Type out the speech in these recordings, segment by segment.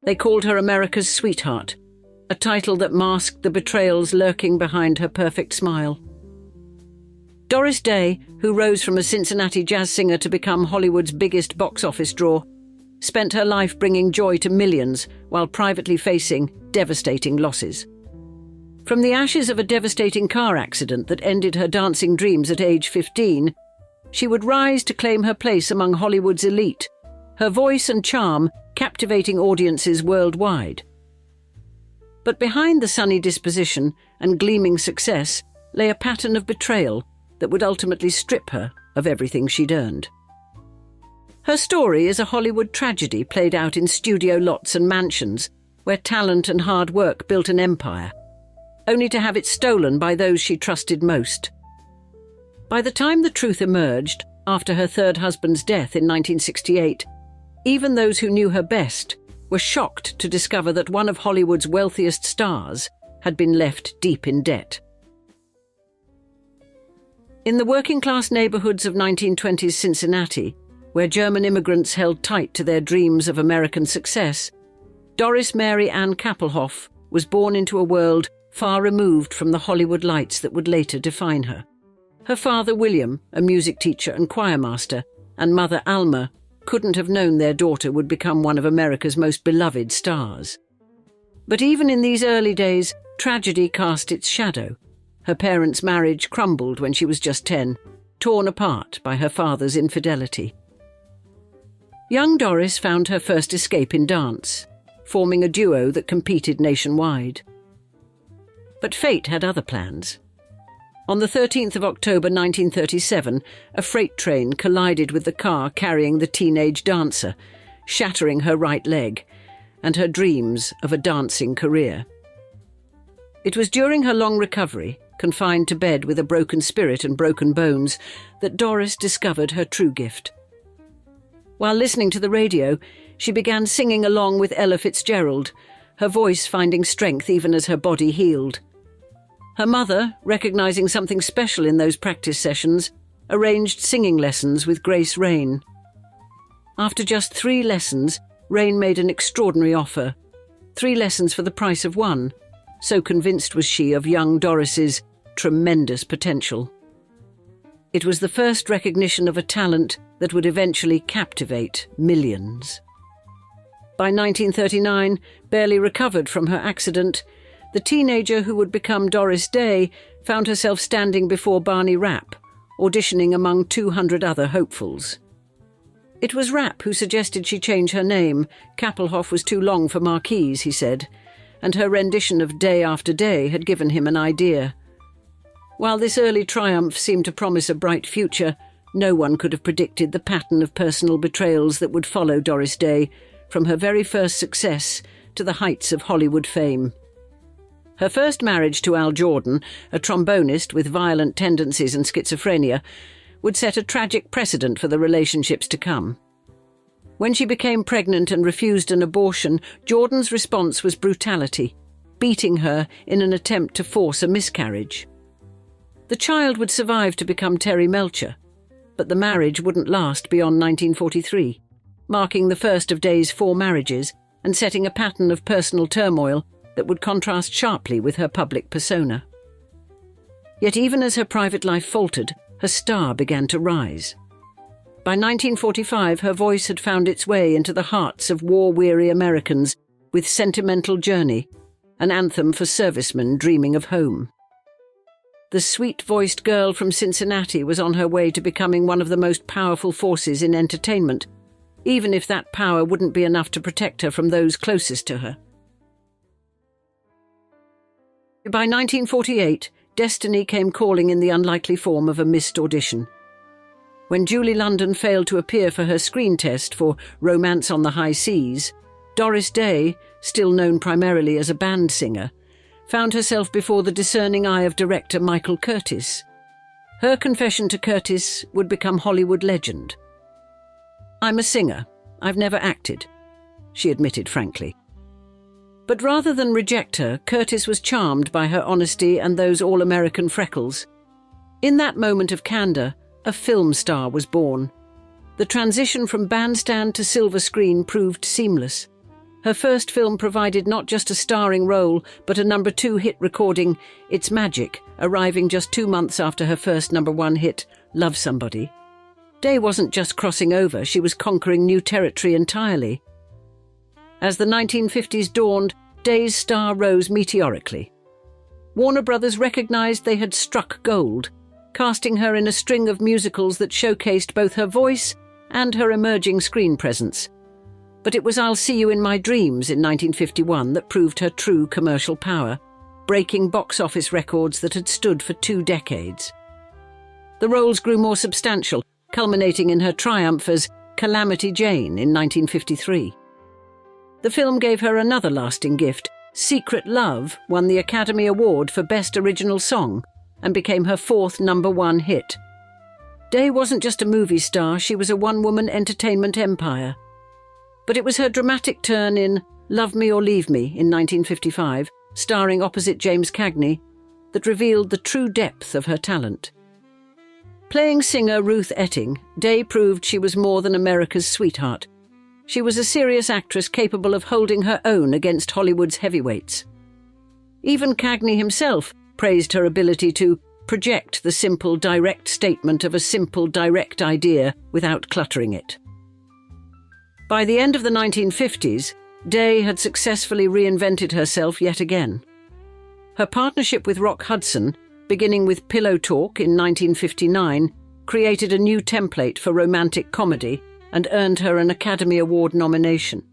They called her America's sweetheart, a title that masked the betrayals lurking behind her perfect smile. Doris Day, who rose from a Cincinnati jazz singer to become Hollywood's biggest box office draw, spent her life bringing joy to millions while privately facing devastating losses. From the ashes of a devastating car accident that ended her dancing dreams at age 15, she would rise to claim her place among Hollywood's elite, her voice and charm captivating audiences worldwide. But behind the sunny disposition and gleaming success lay a pattern of betrayal that would ultimately strip her of everything she'd earned. Her story is a Hollywood tragedy played out in studio lots and mansions where talent and hard work built an empire, only to have it stolen by those she trusted most. By the time the truth emerged, after her third husband's death in 1968, even those who knew her best were shocked to discover that one of Hollywood's wealthiest stars had been left deep in debt. In the working-class neighborhoods of 1920s Cincinnati, where German immigrants held tight to their dreams of American success, Doris Mary Anne Kappelhoff was born into a world far removed from the Hollywood lights that would later define her. Her father, William, a music teacher and choir master, and mother, Alma, couldn't have known their daughter would become one of America's most beloved stars. But even in these early days, tragedy cast its shadow. Her parents' marriage crumbled when she was just 10, torn apart by her father's infidelity. Young Doris found her first escape in dance, forming a duo that competed nationwide. But fate had other plans. On the 13th of October 1937, a freight train collided with the car carrying the teenage dancer, shattering her right leg and her dreams of a dancing career. It was during her long recovery, confined to bed with a broken spirit and broken bones, that Doris discovered her true gift. While listening to the radio, she began singing along with Ella Fitzgerald, her voice finding strength even as her body healed. Her mother, recognizing something special in those practice sessions, arranged singing lessons with Grace Rain. After just 3 lessons, Rain made an extraordinary offer. 3 lessons for the price of 1. So convinced was she of young Doris's tremendous potential. It was the first recognition of a talent that would eventually captivate millions. By 1939, barely recovered from her accident, the teenager who would become Doris Day found herself standing before Barney Rapp, auditioning among 200 other hopefuls. It was Rapp who suggested she change her name. Kappelhoff was too long for Marquise, he said, and her rendition of Day After Day had given him an idea. While this early triumph seemed to promise a bright future, no one could have predicted the pattern of personal betrayals that would follow Doris Day, from her very first success to the heights of Hollywood fame. Her first marriage to Al Jordan, a trombonist with violent tendencies and schizophrenia, would set a tragic precedent for the relationships to come. When she became pregnant and refused an abortion, Jordan's response was brutality, beating her in an attempt to force a miscarriage. The child would survive to become Terry Melcher, but the marriage wouldn't last beyond 1943, marking the first of Day's 4 marriages and setting a pattern of personal turmoil that would contrast sharply with her public persona. Yet even as her private life faltered, her star began to rise. By 1945, her voice had found its way into the hearts of war-weary Americans with Sentimental Journey, an anthem for servicemen dreaming of home. The sweet-voiced girl from Cincinnati was on her way to becoming one of the most powerful forces in entertainment, even if that power wouldn't be enough to protect her from those closest to her. By 1948, destiny came calling in the unlikely form of a missed audition. When Julie London failed to appear for her screen test for Romance on the High Seas, Doris Day, still known primarily as a band singer, found herself before the discerning eye of director Michael Curtiz. Her confession to Curtiz would become Hollywood legend. "I'm a singer. I've never acted," she admitted frankly. But rather than reject her, Curtiz was charmed by her honesty and those all-American freckles. In that moment of candor, a film star was born. The transition from bandstand to silver screen proved seamless. Her first film provided not just a starring role, but a #2 hit recording, It's Magic, arriving just 2 months after her first #1 hit, Love Somebody. Day wasn't just crossing over, she was conquering new territory entirely. As the 1950s dawned, Day's star rose meteorically. Warner Brothers recognized they had struck gold, casting her in a string of musicals that showcased both her voice and her emerging screen presence. But it was I'll See You in My Dreams in 1951 that proved her true commercial power, breaking box office records that had stood for 2 decades. The roles grew more substantial, culminating in her triumph as Calamity Jane in 1953. The film gave her another lasting gift. Secret Love won the Academy Award for Best Original Song and became her 4th #1 hit. Day wasn't just a movie star, she was a one-woman entertainment empire. But it was her dramatic turn in Love Me or Leave Me in 1955, starring opposite James Cagney, that revealed the true depth of her talent. Playing singer Ruth Etting, Day proved she was more than America's sweetheart. She was a serious actress capable of holding her own against Hollywood's heavyweights. Even Cagney himself praised her ability to project the simple, direct statement of a simple, direct idea without cluttering it. By the end of the 1950s, Day had successfully reinvented herself yet again. Her partnership with Rock Hudson, beginning with Pillow Talk in 1959, created a new template for romantic comedy and earned her an Academy Award nomination.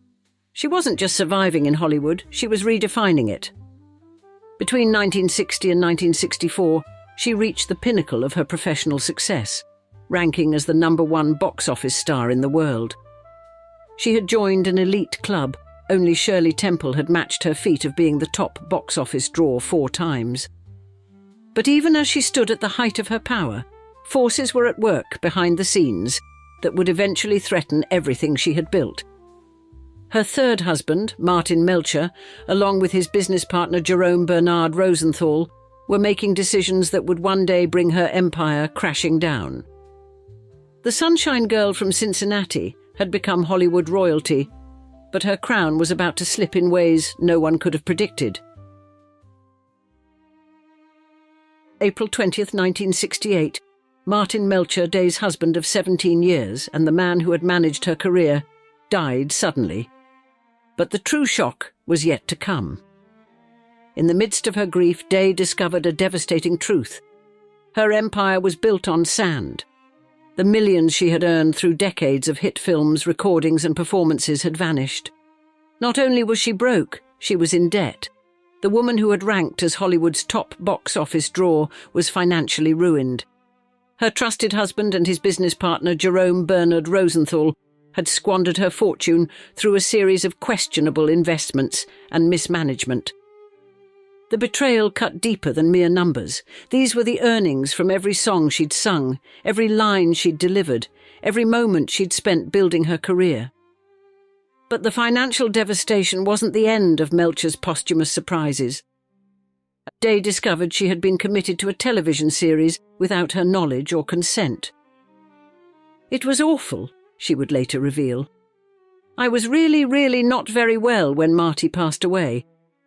She wasn't just surviving in Hollywood, she was redefining it. Between 1960 and 1964, she reached the pinnacle of her professional success, ranking as the #1 box office star in the world. She had joined an elite club. Only Shirley Temple had matched her feat of being the top box office draw 4 times. But even as she stood at the height of her power, forces were at work behind the scenes that would eventually threaten everything she had built. Her third husband, Martin Melcher, along with his business partner Jerome Bernard Rosenthal, were making decisions that would one day bring her empire crashing down. The Sunshine Girl from Cincinnati had become Hollywood royalty, but her crown was about to slip in ways no one could have predicted. April 20th, 1968, Martin Melcher, Day's husband of 17 years and the man who had managed her career, died suddenly. But the true shock was yet to come. In the midst of her grief, Day discovered a devastating truth. Her empire was built on sand. The millions she had earned through decades of hit films, recordings and performances had vanished. Not only was she broke, she was in debt. The woman who had ranked as Hollywood's top box office draw was financially ruined. Her trusted husband and his business partner Jerome Bernard Rosenthal had squandered her fortune through a series of questionable investments and mismanagement. The betrayal cut deeper than mere numbers. These were the earnings from every song she'd sung, every line she'd delivered, every moment she'd spent building her career. But the financial devastation wasn't the end of Melcher's posthumous surprises. Day discovered she had been committed to a television series without her knowledge or consent. It was awful, she would later reveal. I was really not very well when Marty passed away,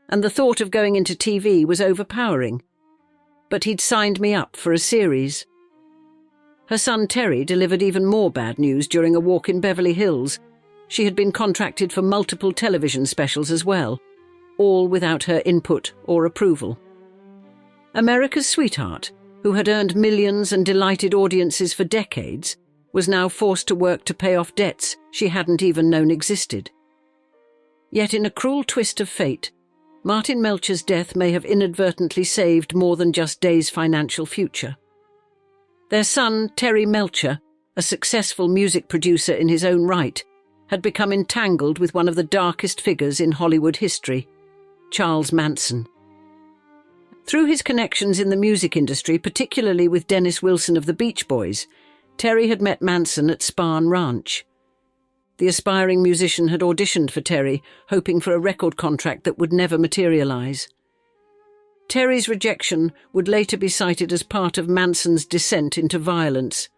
and the thought of going into TV was overpowering. But he'd signed me up for a series. Her son Terry delivered even more bad news during a walk in Beverly Hills. She had been contracted for multiple television specials as well, all without her input or approval. America's sweetheart, who had earned millions and delighted audiences for decades, was now forced to work to pay off debts she hadn't even known existed. Yet in a cruel twist of fate, Martin Melcher's death may have inadvertently saved more than just Day's financial future. Their son, Terry Melcher, a successful music producer in his own right, had become entangled with one of the darkest figures in Hollywood history, Charles Manson. Through his connections in the music industry, particularly with Dennis Wilson of the Beach Boys, Terry had met Manson at Spahn Ranch. The aspiring musician had auditioned for Terry, hoping for a record contract that would never materialize. Terry's rejection would later be cited as part of Manson's descent into violence.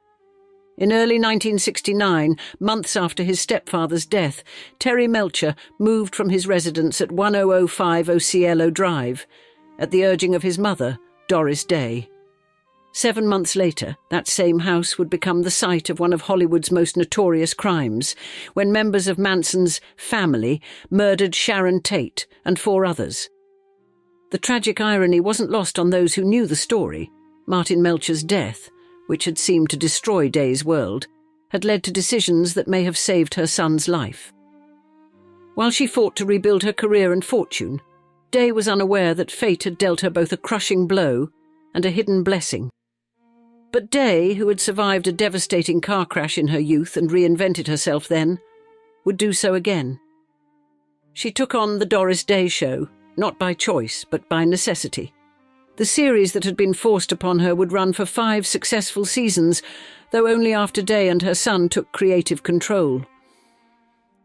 In early 1969, months after his stepfather's death, Terry Melcher moved from his residence at 1005 Ocielo Drive, at the urging of his mother, Doris Day. 7 months later, that same house would become the site of one of Hollywood's most notorious crimes, when members of Manson's family murdered Sharon Tate and 4 others. The tragic irony wasn't lost on those who knew the story. Martin Melcher's death, which had seemed to destroy Day's world, had led to decisions that may have saved her son's life. While she fought to rebuild her career and fortune, Day was unaware that fate had dealt her both a crushing blow and a hidden blessing. But Day, who had survived a devastating car crash in her youth and reinvented herself then, would do so again. She took on The Doris Day Show, not by choice, but by necessity. The series that had been forced upon her would run for 5 successful seasons, though only after Day and her son took creative control.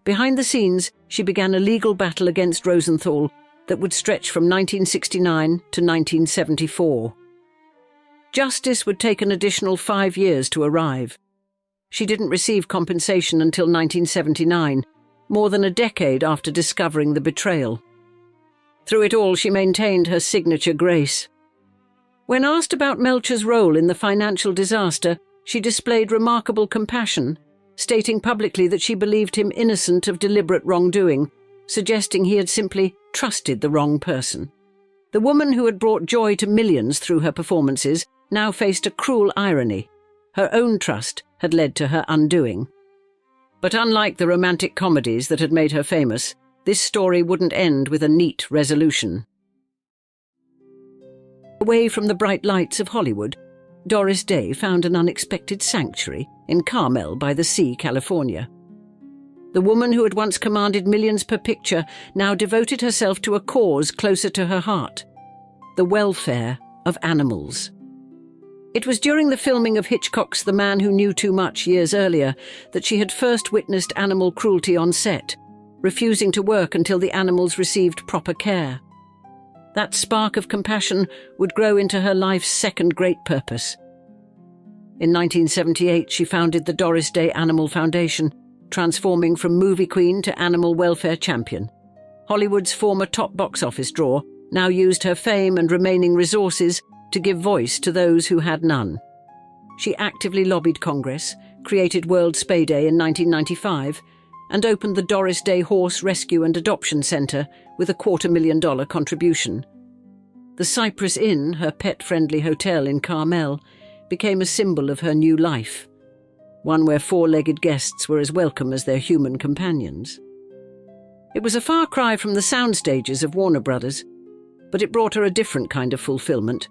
Behind the scenes, she began a legal battle against Rosenthal that would stretch from 1969 to 1974. Justice would take an additional 5 years to arrive. She didn't receive compensation until 1979, more than a decade after discovering the betrayal. Through it all, she maintained her signature grace. When asked about Melcher's role in the financial disaster, she displayed remarkable compassion, stating publicly that she believed him innocent of deliberate wrongdoing, suggesting he had simply trusted the wrong person. The woman who had brought joy to millions through her performances now faced a cruel irony. Her own trust had led to her undoing. But unlike the romantic comedies that had made her famous, this story wouldn't end with a neat resolution. Away from the bright lights of Hollywood, Doris Day found an unexpected sanctuary in Carmel by the Sea, California. The woman who had once commanded millions per picture now devoted herself to a cause closer to her heart: the welfare of animals. It was during the filming of Hitchcock's The Man Who Knew Too Much years earlier that she had first witnessed animal cruelty on set, refusing to work until the animals received proper care. That spark of compassion would grow into her life's second great purpose. In 1978, she founded the Doris Day Animal Foundation, transforming from movie queen to animal welfare champion. Hollywood's former top box office draw now used her fame and remaining resources to give voice to those who had none. She actively lobbied Congress, created World Spay Day in 1995, and opened the Doris Day Horse Rescue and Adoption Center with a $250,000 contribution. The Cypress Inn, her pet-friendly hotel in Carmel, became a symbol of her new life, one where 4-legged guests were as welcome as their human companions. It was a far cry from the sound stages of Warner Brothers, but it brought her a different kind of fulfillment.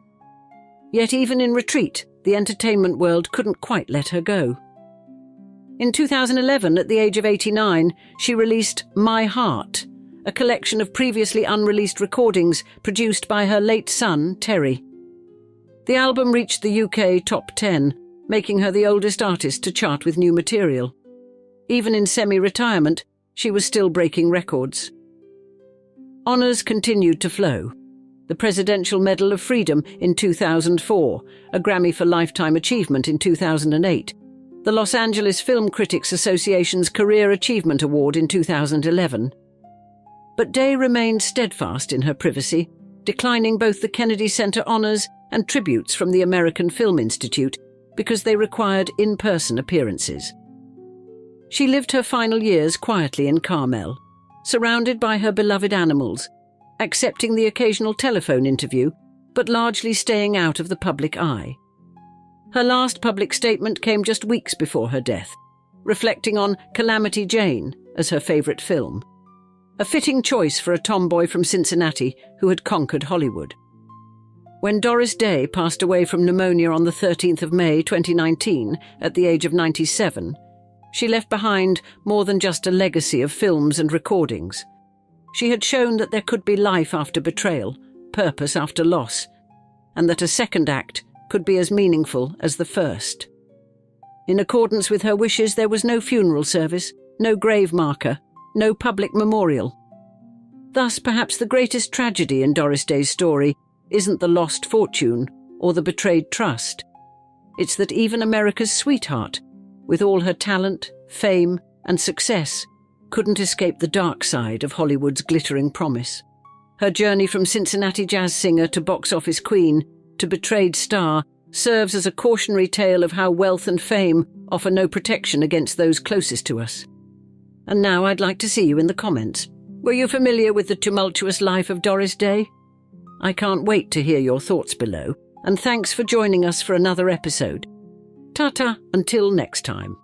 Yet even in retreat, the entertainment world couldn't quite let her go. In 2011, at the age of 89, she released My Heart, a collection of previously unreleased recordings produced by her late son, Terry. The album reached the UK top 10, making her the oldest artist to chart with new material. Even in semi-retirement, she was still breaking records. Honours continued to flow. The Presidential Medal of Freedom in 2004, a Grammy for Lifetime Achievement in 2008, the Los Angeles Film Critics Association's Career Achievement Award in 2011. But Day remained steadfast in her privacy, declining both the Kennedy Center honors and tributes from the American Film Institute because they required in-person appearances. She lived her final years quietly in Carmel, surrounded by her beloved animals, accepting the occasional telephone interview, but largely staying out of the public eye. Her last public statement came just weeks before her death, reflecting on Calamity Jane as her favourite film. A fitting choice for a tomboy from Cincinnati who had conquered Hollywood. When Doris Day passed away from pneumonia on the 13th of May 2019 at the age of 97, she left behind more than just a legacy of films and recordings. She had shown that there could be life after betrayal, purpose after loss, and that a second act could be as meaningful as the first. In accordance with her wishes, there was no funeral service, no grave marker, no public memorial. Thus, perhaps the greatest tragedy in Doris Day's story isn't the lost fortune or the betrayed trust. It's that even America's sweetheart, with all her talent, fame, and success, couldn't escape the dark side of Hollywood's glittering promise. Her journey from Cincinnati jazz singer to box office queen to betrayed star serves as a cautionary tale of how wealth and fame offer no protection against those closest to us. And now I'd like to see you in the comments. Were you familiar with the tumultuous life of Doris Day? I can't wait to hear your thoughts below, and thanks for joining us for another episode. Ta-ta until next time.